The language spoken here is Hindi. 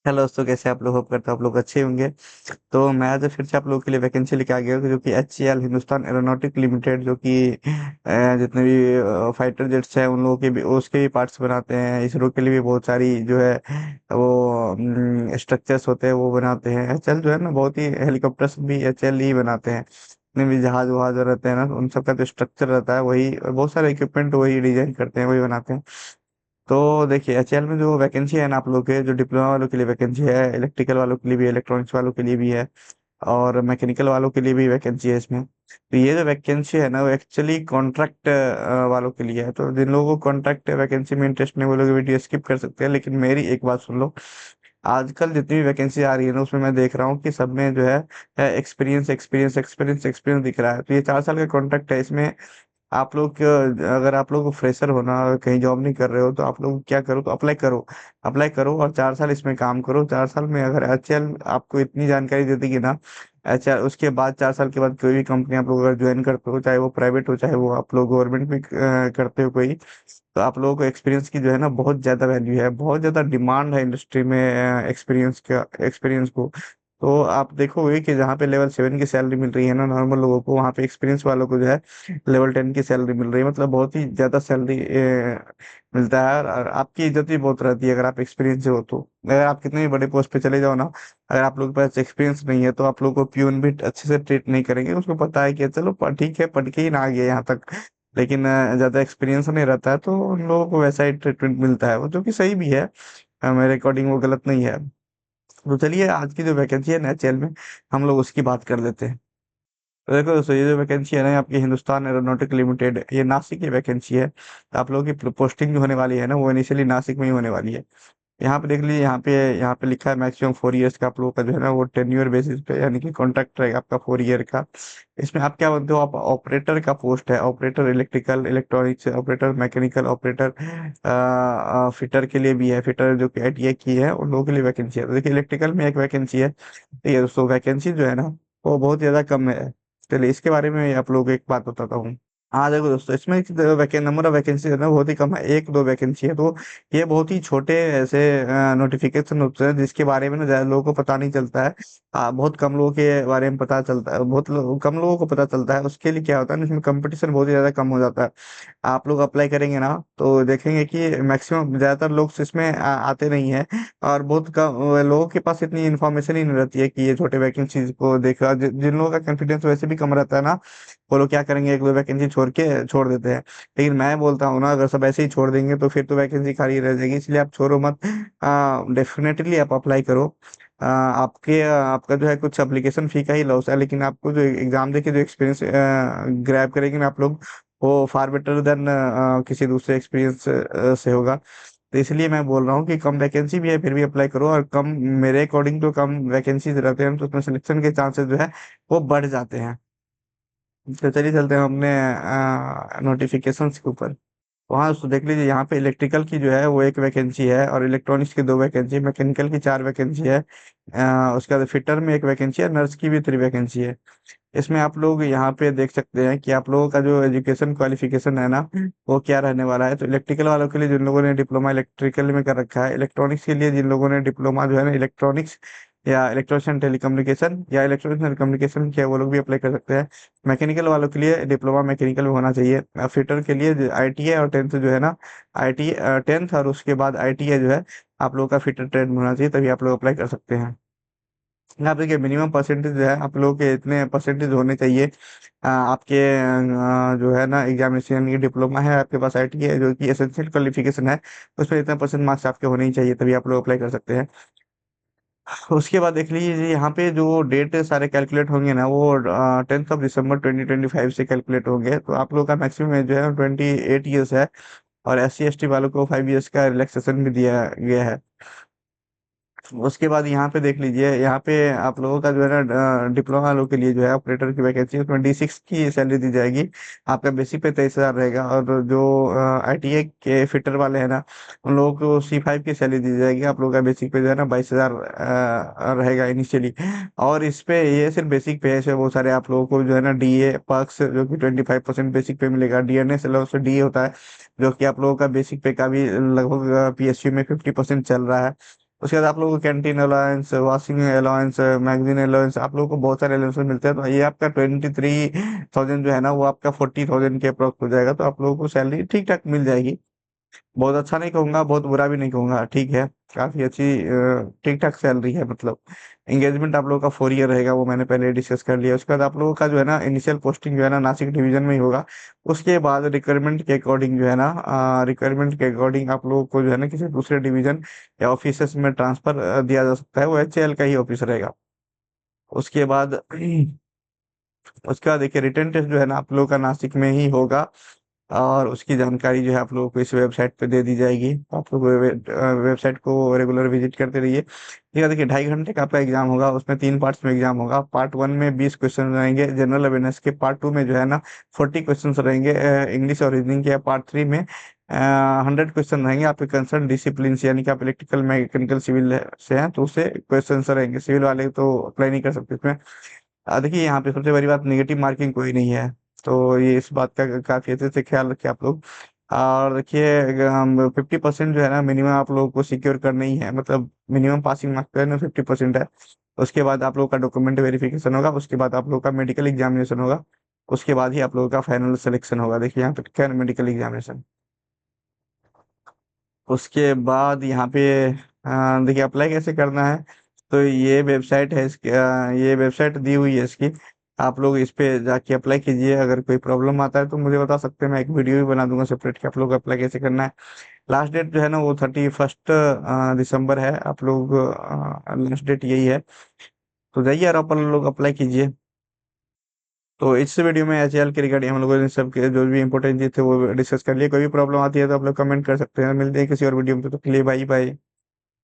हेलो दोस्तों, कैसे आप लोग? होप करता हूँ आप लोग अच्छे होंगे। तो मैं आज फिर से आप लोगों के लिए वैकेंसी लेके आ गया हूँ, जो कि HAL हिंदुस्तान एरोनॉटिक लिमिटेड, जो कि जितने भी फाइटर जेट्स हैं उन लोगों के भी, उसके भी पार्ट्स बनाते हैं। इसरो के लिए भी बहुत सारी जो है वो स्ट्रक्चर्स होते हैं वो बनाते हैं। HAL जो है ना, बहुत ही हेलीकॉप्टर्स भी HAL ही बनाते हैं। जितने भी जहाज वहाज रहते हैं ना, उन सबका जो स्ट्रक्चर रहता है वही, बहुत सारे इक्विपमेंट वही डिजाइन करते हैं, वही बनाते हैं। तो देखिए, HAL में जो वैकेंसी है ना, आप लोग के जो डिप्लोमा वालों के लिए वैकेंसी है, इलेक्ट्रिकल वालों के लिए भी, इलेक्ट्रॉनिक्स वालों के लिए भी है, और मैकेनिकल वालों के लिए भी वैकेंसी है इसमें। तो ये जो वैकेंसी है ना, वो एक्चुअली कॉन्ट्रैक्ट वालों के लिए है। तो जिन लोगों को कॉन्ट्रैक्ट वैकेंसी में इंटरेस्ट नहीं, वो लोग वीडियो स्किप कर सकते हैं। लेकिन मेरी एक बात सुन लो, आजकल जितनी भी वैकेंसी आ रही है ना, उसमें मैं देख रहा हूँ कि सब में जो है एक्सपीरियंस एक्सपीरियंस एक्सपीरियंस एक्सपीरियंस दिख रहा है। तो ये 4 साल का कॉन्ट्रैक्ट है। इसमें आप लोग अगर आप लोग फ्रेशर हो ना, कहीं जॉब नहीं कर रहे हो, तो आप लोग क्या करो, तो अप्लाई करो। अप्लाई करो और 4 साल इसमें काम करो। 4 साल में अगर HAL आपको इतनी जानकारी दे देगी ना, HAL उसके बाद 4 साल के बाद कोई भी कंपनी आप लोग अगर ज्वाइन करते हो, चाहे वो प्राइवेट हो चाहे वो आप लोग गवर्नमेंट में करते हो कोई, तो आप लोगों को एक्सपीरियंस की जो है ना, बहुत ज्यादा वैल्यू है, बहुत ज्यादा डिमांड है इंडस्ट्री में एक्सपीरियंस का, एक्सपीरियंस को। तो आप देखोगे कि जहाँ पे लेवल 7 की सैलरी मिल रही है ना नॉर्मल लोगों को, वहाँ पे एक्सपीरियंस वालों को जो है लेवल 10 की सैलरी मिल रही है। मतलब बहुत ही ज्यादा सैलरी मिलता है। और आपकी इज्जत भी बहुत रहती है अगर आप एक्सपीरियंस हो तो। अगर आप कितने भी बड़े पोस्ट पे चले जाओ ना, अगर आप लोग के पास एक्सपीरियंस नहीं है, तो आप लोग को प्यून भी अच्छे से ट्रीट नहीं करेंगे। उसको पता है कि चलो ठीक है, पढ़ के ही ना आ गया यहाँ तक। लेकिन ज्यादा एक्सपीरियंस नहीं रहता है, तो उन लोगों को वैसा ही ट्रीटमेंट मिलता है, वो जो कि सही भी है। मेरे अकॉर्डिंग वो गलत नहीं है। तो चलिए, आज की जो वैकेंसी है ना HAL में, हम लोग उसकी बात कर लेते हैं। तो देखो दोस्तों, ये जो वैकेंसी है ना, आपकी हिंदुस्तान एरोनॉटिक लिमिटेड, ये नासिक की वैकेंसी है। तो आप लोगों की पोस्टिंग जो होने वाली है ना, वो इनिशियली नासिक में ही होने वाली है। यहाँ पे देख लीजिए, यहाँ पे लिखा है मैक्सिमम 4 इयर्स का आप लोगों का जो है ना, वो टेन्योर बेसिस पे, यानी कि कॉन्ट्रैक्ट रहेगा आपका 4 ईयर का। इसमें आप क्या बनते हो, आप ऑपरेटर का पोस्ट है, operator electrical electronics, operator mechanical, operator fitter के लिए भी है। फिटर जो कि ITI की है उन लोगों के लिए वैकेंसी है। तो देखिए, इलेक्ट्रिकल में एक वैकेंसी है। ठीक है दोस्तों, वैकेंसी जो है ना, वो बहुत ज्यादा कम है। चलिए, इसके बारे में आप लोगों को एक बात बताता हूँ। हाँ देखो दोस्तों, इसमें नंबर ऑफ वैकेंसी है ना, बहुत ही कम है, एक दो वैकेंसी है। तो ये बहुत ही छोटे ऐसे नोटिफिकेशन होते हैं, जिसके बारे में ना ज्यादा लोगों को पता नहीं चलता है। बहुत कम लोगों के बारे में पता चलता है, कम लोगों को पता चलता है। उसके लिए क्या होता है ना, इसमें कंपटीशन बहुत ही ज्यादा कम हो जाता है। आप लोग अप्लाई करेंगे ना, तो देखेंगे कि मैक्सिमम ज्यादातर लोग इसमें आते नहीं है। और बहुत कम लोगों के पास इतनी इन्फॉर्मेशन ही नहीं रहती है कि ये छोटे वैकेंसीज को देखा। जिन लोगों का कॉन्फिडेंस वैसे भी कम रहता है ना, वो लोग क्या करेंगे, एक दो वैकेंसी छोड़ के छोड़ देते हैं। लेकिन मैं बोलता हूँ ना, अगर सब ऐसे ही छोड़ देंगे तो फिर तो वैकेंसी खाली रह जाएगी। इसलिए आप छोड़ो मत, डेफिनेटली आप अप्लाई करो। आपका जो है कुछ एप्लीकेशन फी का ही लॉस है, लेकिन आपको जो एग्जाम देके जो एक्सपीरियंस ग्रैब करेंगे ना आप लोग, वो फार बेटर देन किसी दूसरे एक्सपीरियंस से होगा। तो इसलिए मैं बोल रहा हूँ कि कम वैकेंसी भी है, फिर भी अप्लाई करो। और कम, मेरे अकॉर्डिंग तो कम वैकेंसीज रहते हैं, तो उसमें सिलेक्शन के चांसेस जो है वो बढ़ जाते हैं। तो चलिए, चलते हैं अपने नोटिफिकेशंस के ऊपर। वहाँ उसको देख लीजिए, यहाँ पे इलेक्ट्रिकल की जो है वो एक वैकेंसी है, और इलेक्ट्रॉनिक्स की 2 वैकेंसी, मैकेनिकल की 4 वैकेंसी है। उसके बाद फिटर में एक वैकेंसी है, नर्स की भी 3 वैकेंसी है। इसमें आप लोग यहाँ पे देख सकते हैं कि आप लोगों का जो एजुकेशन क्वालिफिकेशन है ना, वो क्या रहने वाला है। तो इलेक्ट्रिकल वालों के लिए जिन लोगों ने डिप्लोमा इलेक्ट्रिकल में कर रखा है, इलेक्ट्रॉनिक्स के लिए जिन लोगों ने डिप्लोमा जो है ना इलेक्ट्रॉनिक्स या इलेक्ट्रॉनिक्स टेलीकम्युनिकेशन या इलेक्ट्रॉनिक्स एंड कम्युनिकेशन किया, वो लोग भी अप्लाई कर सकते हैं। मैकेनिकल वालों के लिए डिप्लोमा मैकेनिकल में होना चाहिए। फिटर के लिए ITI और 10th जो है ना, IT 10th और उसके बाद ITI जो है, आप लोगों का फिटर ट्रेड में होना चाहिए, तभी आप लोग अप्लाई कर सकते हैं। यहाँ पे देखिए, मिनिमम परसेंटेज जो है आप लोगों के इतने परसेंटेज होने चाहिए। आपके जो है ना एग्जामिनेशन, ये डिप्लोमा है आपके पास, ITI है जो कि एसेंशियल क्वालिफिकेशन है, उसमें इतना परसेंट मार्क्स आपके होने ही चाहिए, तभी आप लोग अप्लाई कर सकते हैं। उसके बाद देख लीजिए, यहाँ पे जो डेट सारे कैलकुलेट होंगे ना, वो 10th ऑफ दिसंबर 2025 से कैलकुलेट होंगे। तो आप लोग का मैक्सिमम एज जो है 28 ईयर्स है। और SC ST वालों को 5 इयर्स का रिलैक्सेशन भी दिया गया है। उसके बाद यहाँ पे देख लीजिए, यहाँ पे आप लोगों का जो है ना डिप्लोमा वालों के लिए जो है ऑपरेटर की वैकेंसी, उसमें D6 की सैलरी दी जाएगी। आपका बेसिक पे 23,000 रहेगा। और जो ITI के फिटर वाले हैं ना, उन लोगों को C5 की सैलरी दी जाएगी। आप लोगों का बेसिक पे जो है ना 22,000 रहेगा इनिशियली। और इस पे ये सिर्फ बेसिक पे है, इसमें बहुत सारे आप लोगों को जो है ना DA पर्क्स, जो कि 25% बेसिक पे मिलेगा। DNS अलग से DA होता है, जो कि आप लोगों का बेसिक पे का भी लगभग PSU में 50% चल रहा है। उसके बाद आप लोगों को canteen allowance, washing allowance, magazine allowance, आप लोगों को बहुत सारे अलाउंस मिलते हैं। तो ये आपका 23,000 जो है ना, वो आपका 40,000 के अप्रोक्स हो जाएगा। तो आप लोगों को सैलरी ठीक ठाक मिल जाएगी। बहुत अच्छा नहीं कहूंगा, बहुत बुरा भी नहीं कहूंगा, ठीक है। काफी अच्छी ठीक ठाक सैलरी है मतलब। एंगेजमेंट आप लोगों का 4 ईयर रहेगा, वो मैंने पहले डिस्कस कर लिया। उसके बाद आप लोगों का जो है ना इनिशियल पोस्टिंग जो है ना नासिक डिवीजन में ही होगा। उसके बाद रिक्वायरमेंट के अकॉर्डिंग जो है ना, रिक्वायरमेंट के अकॉर्डिंग आप लोगों को जो है ना किसी दूसरे डिवीजन या ऑफिस में ट्रांसफर दिया जा सकता है, वो HCL का ही ऑफिस रहेगा। उसके बाद उसके बाद देखिए रिटर्न टेस्ट जो है ना आप लोगों का नासिक में ही होगा। और उसकी जानकारी जो है आप लोगों को इस वेबसाइट पे दे दी जाएगी। तो आप लोग वेबसाइट को रेगुलर विजिट करते रहिए। ठीक है, देखिए 2.5 घंटे का आपका एग्जाम होगा, उसमें 3 पार्ट्स में एग्जाम होगा। पार्ट 1 में 20 क्वेश्चन रहेंगे जनरल अवेयरनेस के। पार्ट 2 में जो है ना 40 क्वेश्चन रहेंगे इंग्लिश और रीजनिंग के। पार्ट 3 में 100 क्वेश्चन रहेंगे आपके कंसर्न डिसिप्लिन से, यानी कि आप इलेक्ट्रिकल मैकेनिकल सिविल से हैं तो उससे क्वेश्चन रहेंगे। सिविल वाले तो अप्लाई नहीं कर सकते इसमें। देखिए यहाँ पे सबसे बड़ी बात, नेगेटिव मार्किंग कोई नहीं है। तो ये इस बात का काफी अच्छे से ख्याल रखें आप लोग। और देखिए हम 50% जो है ना मिनिमम आप लोगों को सिक्योर करना ही है, मतलब मिनिमम पासिंग मार्क्स जो है ना 50% है। उसके बाद आप लोगों का डॉक्यूमेंट वेरिफिकेशन होगा, उसके बाद आप लोगों का मेडिकल एग्जामिनेशन होगा। उसके बाद ही आप लोगों का फाइनल सिलेक्शन होगा। देखिए यहाँ पे क्या मेडिकल एग्जामिनेशन। उसके बाद यहाँ पे देखिए अप्लाई कैसे करना है। तो ये वेबसाइट है इसकी, ये वेबसाइट दी हुई है इसकी। आप लोग इस पे जाके अप्लाई कीजिए। अगर कोई प्रॉब्लम आता है तो मुझे बता सकते हैं, मैं एक वीडियो भी बना दूंगा सेपरेट कि आप लोग अप्लाई कैसे करना है। लास्ट डेट जो है ना वो 31 दिसंबर है। आप लोग लास्ट डेट यही है। तो जाइए और अपन लोग अप्लाई कीजिए। तो इस वीडियो में HCL के रिगार्डिंग हम लोगों ने सब के जो भी इंपॉर्टेंट चीज थे वो डिस्कस कर लिए। कोई भी प्रॉब्लम आती है तो आप लोग कमेंट कर सकते हैं। मिलते हैं किसी और वीडियो में, तो तक के लिए बाय बाय।